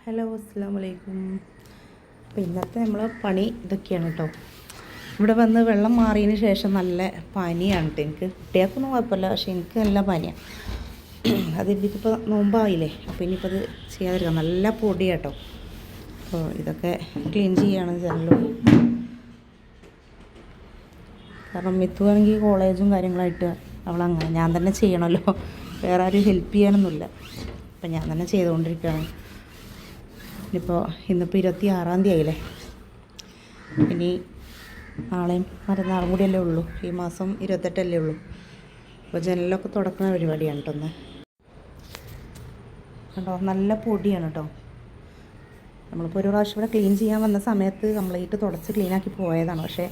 Hello, അസ്സലാമു അലൈക്കും. അപ്പോൾ ഇന്നത്തെ നമ്മൾ പണി ഇതൊക്കെയാണ് കേട്ടോ. ഇവിടെ വന്ന് വെള്ളം മാറിയതിന് ശേഷം നല്ല പനിയാണ് കേട്ടോ. എനിക്ക് കുട്ടികൾക്കൊന്നും കുഴപ്പമില്ല, പക്ഷേ എനിക്ക് നല്ല പനിയാണ്. അത് ഇതിപ്പോൾ നോമ്പായില്ലേ, അപ്പോൾ ഇനിയിപ്പോൾ അത് ചെയ്യാതിരിക്കാം. നല്ല പൊടി കേട്ടോ. അപ്പോൾ ഇതൊക്കെ ക്ലീൻ ചെയ്യാണ് ജനലും. കാരണം മിത്തുവാണെങ്കിൽ കോളേജും കാര്യങ്ങളായിട്ട് അവളങ്ങനെ ഞാൻ തന്നെ ചെയ്യണമല്ലോ, വേറെ ആരും ഹെൽപ്പ് ചെയ്യാനൊന്നുമില്ല. അപ്പം ഞാൻ തന്നെ ചെയ്തുകൊണ്ടിരിക്കുകയാണ്. ഇനിയിപ്പോൾ ഇന്നിപ്പോൾ 26-ാം തീയതി ആയില്ലേ, ഇനി നാളെയും മറ്റന്നാളും കൂടിയല്ലേ ഉള്ളൂ. ഈ മാസം 28 ഉള്ളൂ. അപ്പോൾ ജനലൊക്കെ തുടക്കുന്ന പരിപാടിയാണ് കേട്ടോ. ഒന്ന് കേട്ടോ, നല്ല പൊടിയാണ് കേട്ടോ. നമ്മളിപ്പോൾ ഒരു പ്രാവശ്യം ഇവിടെ ക്ലീൻ ചെയ്യാൻ വന്ന സമയത്ത് കംപ്ലീറ്റ് തുടച്ച് ക്ലീനാക്കി പോയതാണ്. പക്ഷേ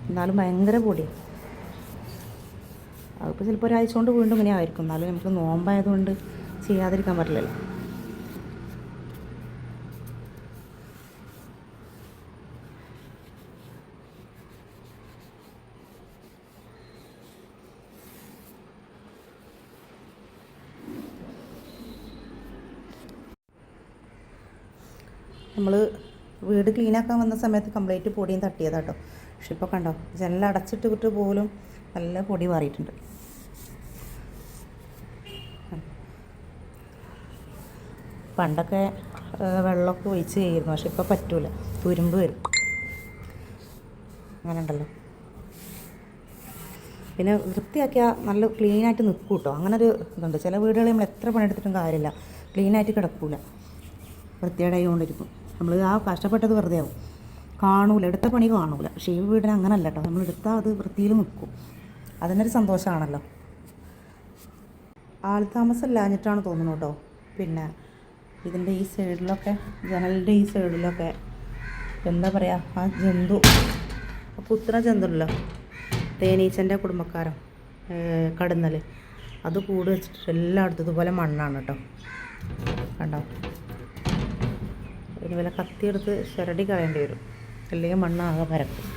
എന്നാലും ഭയങ്കര പൊടിയാണ്. അതിപ്പോൾ ചിലപ്പോൾ ഒരാഴ്ച കൊണ്ട് വീണ്ടും ഇങ്ങനെ ആയിരിക്കും. എന്നാലും നമുക്ക് നോമ്പായതുകൊണ്ട് ചെയ്യാതിരിക്കാൻ പറ്റില്ലല്ലോ. നമ്മൾ വീട് ക്ലീനാക്കാൻ വന്ന സമയത്ത് കംപ്ലീറ്റ് പൊടിയും തട്ടിയതാട്ടോ. പക്ഷെ ഇപ്പോൾ കണ്ടോ, ജനൽ അടച്ചിട്ട് പോലും നല്ല പൊടി മാറിയിട്ടുണ്ട്. പണ്ടൊക്കെ വെള്ളമൊക്കെ ഒഴിച്ച് ചെയ്യുന്നു, പക്ഷെ ഇപ്പോൾ പറ്റൂല, തുരുമ്പ് വരും. അങ്ങനെ ഉണ്ടല്ലോ. പിന്നെ വൃത്തിയാക്കിയാൽ നല്ല ക്ലീനായിട്ട് നിൽക്കും കേട്ടോ. അങ്ങനെ ഒരു ഇതുണ്ട്. ചില വീടുകളിൽ നമ്മൾ എത്ര പണിയെടുത്തിട്ടും കാര്യമില്ല, ക്ലീനായിട്ട് കിടക്കൂല, വൃത്തികേടായി കൊണ്ടിരിക്കും. നമ്മൾ ആ കഷ്ടപ്പെട്ടത് വെറുതെ ആവും, കാണൂല, എടുത്ത പണി കാണൂല. പക്ഷേ ഈ വീടിന് അങ്ങനെ അല്ല കേട്ടോ. നമ്മൾ എടുത്താൽ അത് വൃത്തിയിൽ നിൽക്കും. അതിനൊരു സന്തോഷമാണല്ലോ. ആൾ താമസം ഇല്ലാഞ്ഞിട്ടാണ് തോന്നുന്നു കേട്ടോ. പിന്നെ ഇതിൻ്റെ ഈ സൈഡിലൊക്കെ, ജനലിൻ്റെ ഈ സൈഡിലൊക്കെ എന്താ പറയുക, ആ ജന്തു, കുത്തുന്ന ജന്തുണ്ടല്ലോ, തേനീച്ചൻ്റെ കുടുംബക്കാരൻ കടന്നൽ, അത് കൂട് വെച്ചിട്ട് എല്ലായിടത്തും ഇതുപോലെ മണ്ണാണ് കേട്ടോ. കണ്ടോ, ഇനി വല്ല കത്തിയെടുത്ത് ചിരടി കളയേണ്ടി വരും, അല്ലെങ്കിൽ മണ്ണാകെ പരക്കും.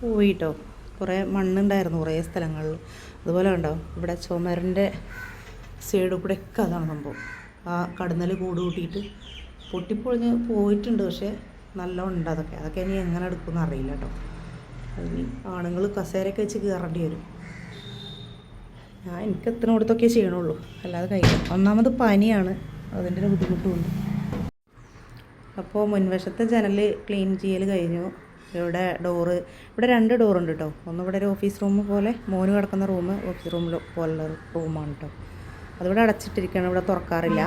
പോയിട്ടോ, കുറേ മണ്ണുണ്ടായിരുന്നു കുറേ സ്ഥലങ്ങളിൽ. അതുപോലെ ഉണ്ടോ, ഇവിടെ ചുമരിൻ്റെ സൈഡിൽ കൂടെയൊക്കെ അതാണ് സംഭവം. ആ കടന്നൽ കൂട് കൂട്ടിയിട്ട് പൊട്ടിപ്പൊളിഞ്ഞ് പോയിട്ടുണ്ട്. പക്ഷേ നല്ല ഉണ്ട് അതൊക്കെ ഇനി എങ്ങനെ എടുക്കുമെന്ന് അറിയില്ല കേട്ടോ. അതിന് ആണുങ്ങൾ കസേരയൊക്കെ വെച്ച് കയറേണ്ടി വരും. എനിക്ക് എത്രയോടത്തൊക്കെ ചെയ്യണുള്ളൂ, അല്ലാതെ കഴിയും. ഒന്നാമത് പനിയാണ്, അതിൻ്റെ ഒരു ബുദ്ധിമുട്ടുമുണ്ട്. അപ്പോൾ മുൻവശത്തെ ജനൽ ക്ലീൻ ചെയ്യൽ കഴിഞ്ഞു. ഇവിടെ ഡോറ്, ഇവിടെ 2 ഡോറുണ്ട് കേട്ടോ. ഒന്ന് ഇവിടെ ഒരു ഓഫീസ് റൂം പോലെ, മോന് കിടക്കുന്ന റൂം ഓഫീസ് റൂമിൽ പോലുള്ള റൂമാണ് കേട്ടോ. അതിവിടെ അടച്ചിട്ടിരിക്കുകയാണ്, ഇവിടെ തുറക്കാറില്ല.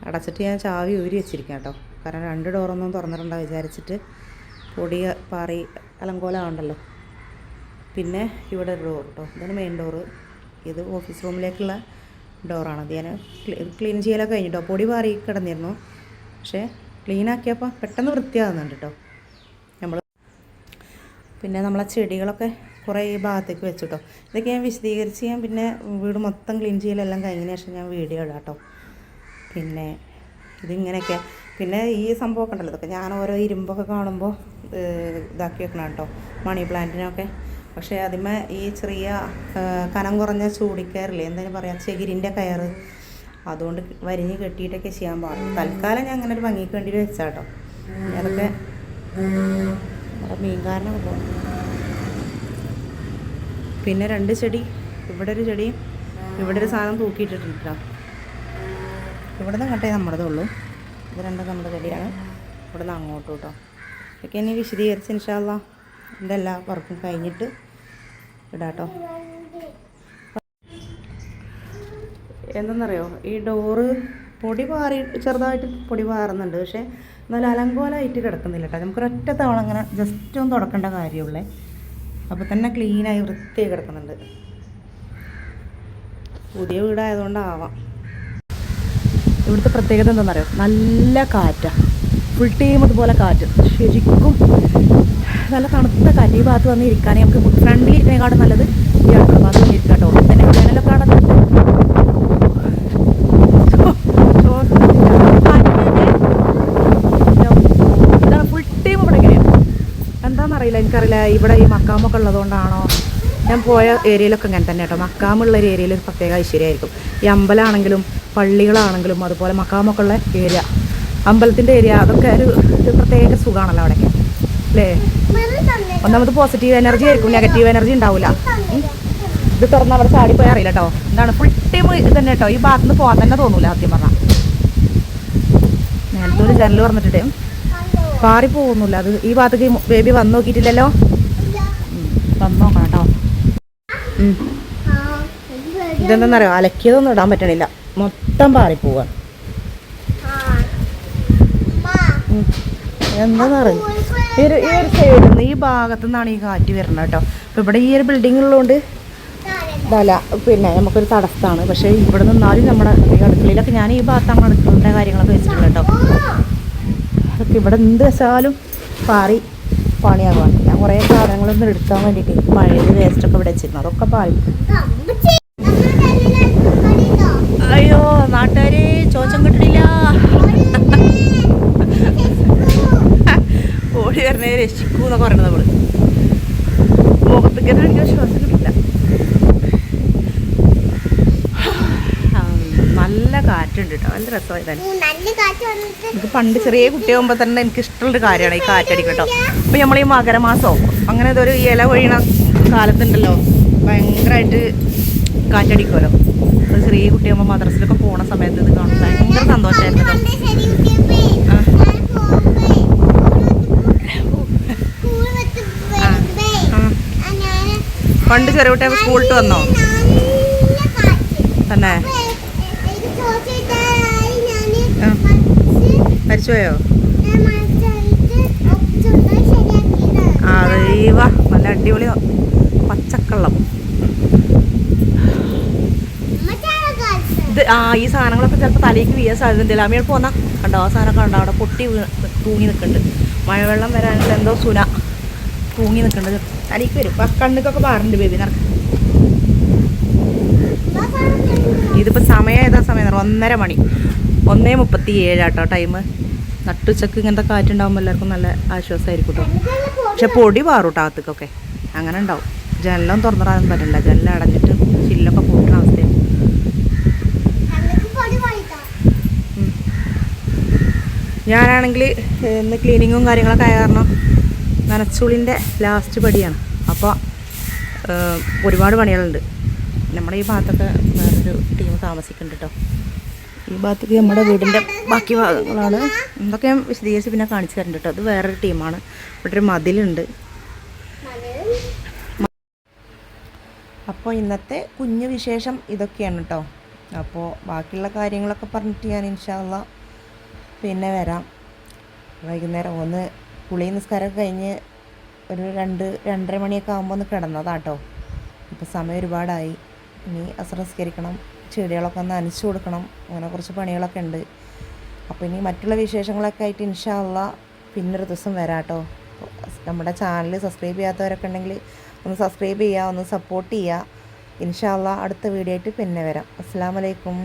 അടച്ചിട്ട് ഞാൻ ചാവി ഊരി വെച്ചിരിക്കാം കേട്ടോ. കാരണം 2 ഡോറൊന്നും തുറന്നിട്ടുണ്ടോ വിചാരിച്ചിട്ട് പൊടി പാറി അലങ്കോലമുണ്ടല്ലോ. പിന്നെ ഇവിടെ ഒരു ഡോർ കേട്ടോ, ഇതാണ് മെയിൻ ഡോറ്. ഇത് ഓഫീസ് റൂമിലേക്കുള്ള ഡോറാണ്. അത് ഞാൻ ക്ലീൻ ചെയ്യലൊക്കെ കഴിഞ്ഞിട്ടോ. പൊടി പാറി കിടന്നിരുന്നു, പക്ഷേ ക്ലീനാക്കിയപ്പോൾ പെട്ടെന്ന് വൃത്തിയാകുന്നുണ്ട് കേട്ടോ. പിന്നെ നമ്മളെ ചെടികളൊക്കെ കുറേ ഈ ഭാഗത്തേക്ക് വെച്ചിട്ടോ. ഇതൊക്കെ ഞാൻ വിശദീകരിച്ച് ഞാൻ പിന്നെ വീട് മൊത്തം ക്ലീൻ ചെയ്യലെല്ലാം കഴിഞ്ഞതിന് ശേഷം ഞാൻ വീഡിയോ ഇടാം കേട്ടോ. പിന്നെ ഇതിങ്ങനെയൊക്കെ, പിന്നെ ഈ സംഭവമൊക്കെ ഉണ്ടല്ലോ, ഇതൊക്കെ ഞാൻ ഓരോ ഇരുമ്പൊക്കെ കാണുമ്പോൾ ഇതാക്കി വെക്കണം കേട്ടോ, മണി പ്ലാന്റിനൊക്കെ. പക്ഷേ അതിന്മേ ഈ ചെറിയ കനം കുറഞ്ഞ ചൂടിക്കയറില്ലേ, എന്തായാലും പറയാം, ചകിരിൻ്റെ കയറ്, അതുകൊണ്ട് വരിഞ്ഞ് കെട്ടിയിട്ടൊക്കെ ചെയ്യാൻ പാടില്ല. തൽക്കാലം ഞാൻ അങ്ങനെ ഒരു ഭംഗിക്ക് വേണ്ടി വെച്ചാൽ കേട്ടോ. അതൊക്കെ മീൻകാരനൊക്കെ പോകും. പിന്നെ 2 ചെടി, ഇവിടെ ഒരു ചെടിയും ഇവിടെ ഒരു സാധനം തൂക്കിയിട്ടിട്ടിട്ടോ. ഇവിടെ നിന്ന് അങ്ങോട്ടേ നമ്മുടേതേ ഉള്ളൂ. ഇത് 2 നമ്മുടെ ചെടിയാണ്. ഇവിടെ നിന്ന് അങ്ങോട്ടും കേട്ടോ. ഇതൊക്കെ ഇനി വിശദീകരിച്ച് ഇൻഷാ അല്ലാഹ് എൻ്റെ എല്ലാ വർക്കും കഴിഞ്ഞിട്ട് ഇടാട്ടോ. എന്തെന്നറിയോ, ഈ ഡോറ് പൊടി പാറി, ചെറുതായിട്ട് പൊടി പാറുന്നുണ്ട്. പക്ഷേ എന്നാലും അലങ്കോലമായിട്ട് കിടക്കുന്നില്ല കേട്ടോ. നമുക്കൊരൊറ്റ തവണ അങ്ങനെ ജസ്റ്റ് ഒന്ന് തുടക്കേണ്ട കാര്യമുള്ളേ, അപ്പോൾ തന്നെ ക്ലീനായി വൃത്തിയായി കിടക്കുന്നുണ്ട്. പുതിയ വീടായതുകൊണ്ടാവാം. ഇവിടുത്തെ പ്രത്യേകത എന്താണെന്നറിയോ, നല്ല കാറ്റാണ്, ഫുൾ ടൈം അതുപോലെ കാറ്റ്. ശരിക്കും നല്ല തണുത്ത കാറ്റ്. ഈ ഭാഗത്ത് വന്ന് ഇരിക്കാനേ നമുക്ക് ഫ്രണ്ടിൽ ഇരിക്കുന്നതിനേക്കാളും നല്ലത് ഈ അടുക്കള ഭാഗത്ത് മക്കാമൊക്കെ ഉള്ളതുകൊണ്ടാണോ, ഞാൻ പോയ ഏരിയയിലൊക്കെ ഇങ്ങനെ തന്നെ കേട്ടോ. മക്കാമുള്ള ഒരു ഏരിയയിൽ ഒരു പ്രത്യേക ഐശ്വര്യമായിരിക്കും. ഈ അമ്പലമാണെങ്കിലും പള്ളികളാണെങ്കിലും അതുപോലെ മക്കാമൊക്കെ ഉള്ള ഏരിയ, അമ്പലത്തിൻ്റെ ഏരിയ, അതൊക്കെ ഒരു പ്രത്യേക സുഖമാണല്ലോ അവിടെയൊക്കെ അല്ലേ. ഒന്നാമത് പോസിറ്റീവ് എനർജി ആയിരിക്കും, നെഗറ്റീവ് എനർജി ഉണ്ടാവില്ല. ഇത് തുറന്ന് അവിടെ ചാടിപ്പോയി അറിയില്ല കേട്ടോ. എന്താണ് ഫുൾ ടൈം ഇത് തന്നെ കേട്ടോ. ഈ ഭാഗത്ത് നിന്ന് പോകാൻ തന്നെ തോന്നൂല സത്യം പറഞ്ഞാൽ. നേരത്തെ ഒരു ജനൽ പറഞ്ഞിട്ടേ പാറി പോകുന്നില്ല. അത് ഈ ഭാഗത്തേക്ക് ബേബി വന്ന് നോക്കിയിട്ടില്ലല്ലോ. വന്ന് നോക്കണം കേട്ടോ. ഇതെന്താണെന്നറിയോ, അലക്കിയതൊന്നും ഇടാൻ പറ്റണില്ല, മൊത്തം പാറിപ്പോവാണ്. എന്താണെന്നറിയോ, ഈ ഒരു സൈഡിൽ നിന്ന് ഈ ഭാഗത്തു നിന്നാണ് ഈ കാറ്റ് വരുന്നത് കേട്ടോ. അപ്പോൾ ഇവിടെ ഈ ഒരു ബിൽഡിംഗ് ഉള്ളതുകൊണ്ട് ഇതല്ല, പിന്നെ നമുക്കൊരു തടസ്സമാണ്. പക്ഷേ ഇവിടെ നിന്നാലും നമ്മുടെ അടുക്കളയിലൊക്കെ ഞാൻ ഈ ഭാഗത്താണ് അടുക്കളയുടെ കാര്യങ്ങളൊക്കെ വെച്ചിട്ടുള്ളത് കേട്ടോ. അതൊക്കെ ഇവിടെ എന്ത് വെച്ചാലും പാറി പണിയാകുവാണ്. ഞാൻ കുറേ സാധനങ്ങളൊന്നും എടുക്കാൻ വേണ്ടിയിട്ട് മഴയിൽ വേസ്റ്റൊക്കെ ഇവിടെ വെച്ചിരുന്നു, അതൊക്കെ പാറി. അയ്യോ നാട്ടുകാരെ ചോദിച്ചാൽ കിട്ടണില്ല. ഓടി വരണേ രക്ഷിക്കൂ എന്നൊക്കെ പറയണത് നമ്മള്. മുഖത്തേക്ക് എനിക്ക് ശ്വാസം കിട്ടില്ല. നല്ല കാറ്റുണ്ട് കേട്ടോ, നല്ല രസമായിട്ടാണ്. എനിക്ക് പണ്ട് ചെറിയ കുട്ടിയാകുമ്പോൾ തന്നെ എനിക്ക് ഇഷ്ടമുള്ളൊരു കാര്യമാണ് ഈ കാറ്റടിക്കും കേട്ടോ. അപ്പോൾ നമ്മൾ ഈ മകരമാസമോ അങ്ങനെ ഇതൊരു ഇല കൊഴിയണ കാലത്തുണ്ടല്ലോ, ഭയങ്കരമായിട്ട് കാറ്റടിക്കുമല്ലോ. അത് ചെറിയ കുട്ടിയാകുമ്പോൾ മദ്രസിലൊക്കെ പോണ സമയത്ത് ഇത് കാണും, ഭയങ്കര സന്തോഷമായിരുന്നു കേട്ടോ. പണ്ട് ചെറിയ കുട്ടിയാകുമ്പോൾ സ്കൂളിട്ട് വന്നോ തന്നെ? മരിച്ചുപോയോ? അതേവാ നല്ല അടിപൊളി പച്ചക്കള്ളം. ഇത് ഈ സാധനങ്ങളൊക്കെ ചിലപ്പോൾ തലയ്ക്ക് വീഴാൻ സാധ്യതയുണ്ടല്ലോ. അമ്മയോട് പോന്നാ കണ്ടോ, ആ സാധനമൊക്കെ ഉണ്ടോ അവിടെ പൊട്ടി തൂങ്ങി നിൽക്കുന്നുണ്ട്. മഴവെള്ളം വരാനുള്ള എന്തോ സുന തൂങ്ങി നിൽക്കുന്നുണ്ട്, തലയ്ക്ക് വരും. കണ്ണുക്കൊക്കെ പാറുണ്ട് ബേബി നിനക്ക്. ഇതിപ്പോൾ സമയം ഏതാ സമയം 1:30 മണി, 1:37 ആട്ടോ ടൈം. നട്ടുച്ചക്ക് ഇങ്ങനത്തെ കാറ്റുണ്ടാകുമ്പോൾ എല്ലാവർക്കും നല്ല ആശ്വാസമായിരിക്കും കേട്ടോ. പക്ഷെ പൊടി പാറും കേട്ടോ അകത്തേക്കൊക്കെ, അങ്ങനെ ഉണ്ടാവും. ജനലൊന്നും തുറന്നിടാനൊന്നും പറ്റില്ല, ജനലം അടഞ്ഞിട്ട് ചില്ലൊക്കെ പൊട്ടുന്ന അവസ്ഥയാണ്. ഞാനാണെങ്കിൽ ഇന്ന് ക്ലീനിങ്ങും കാര്യങ്ങളൊക്കെ ആയ കാരണം നനച്ചുളിൻ്റെ ലാസ്റ്റ് പടിയാണ്. അപ്പോൾ ഒരുപാട് പണികളുണ്ട്. നമ്മുടെ ഈ ഭാഗത്തൊക്കെ വേറൊരു ടീം താമസിക്കുന്നുണ്ട് കേട്ടോ. ഈ ഭാഗത്തേക്ക് നമ്മുടെ വീടിൻ്റെ ബാക്കി ഭാഗങ്ങളാണ്. എന്തൊക്കെ ഞാൻ വിശദീകരിച്ച് പിന്നെ കാണിച്ചു തരുന്നുണ്ട് കേട്ടോ. അത് വേറൊരു ടീമാണ്. ഇവിടെ ഒരു മതിലുണ്ട്. അപ്പോൾ ഇന്നത്തെ കുഞ്ഞു വിശേഷം ഇതൊക്കെയാണ് കേട്ടോ. അപ്പോൾ ബാക്കിയുള്ള കാര്യങ്ങളൊക്കെ പറഞ്ഞിട്ട് ഞാൻ ഇൻഷാ അള്ളാ പിന്നെ വരാം. വൈകുന്നേരം ഒന്ന് കുളി നിസ്കാരമൊക്കെ കഴിഞ്ഞ് ഒരു 2-2:30 മണിയൊക്കെ ആകുമ്പോൾ ഒന്ന് കിടന്നതാട്ടോ. ഇപ്പോൾ സമയം ഒരുപാടായി. ഇനി അസ്ർ നിസ്കരിക്കണം, ചെടികളൊക്കെ ഒന്ന് നനച്ചു കൊടുക്കണം, അങ്ങനെ കുറച്ച് പണികളൊക്കെ ഉണ്ട്. അപ്പോൾ ഇനി മറ്റുള്ള വിശേഷങ്ങളൊക്കെ ആയിട്ട് ഇൻഷാ അള്ളാ പിന്നൊരു ദിവസം വരാം കേട്ടോ. നമ്മുടെ ചാനൽ സബ്സ്ക്രൈബ് ചെയ്യാത്തവരൊക്കെ ഉണ്ടെങ്കിൽ ഒന്ന് സബ്സ്ക്രൈബ് ചെയ്യുക, ഒന്ന് സപ്പോർട്ട് ചെയ്യുക. ഇൻഷാ അള്ളാ അടുത്ത വീഡിയോ ആയിട്ട് പിന്നെ വരാം. അസ്സലാമു അലൈക്കും.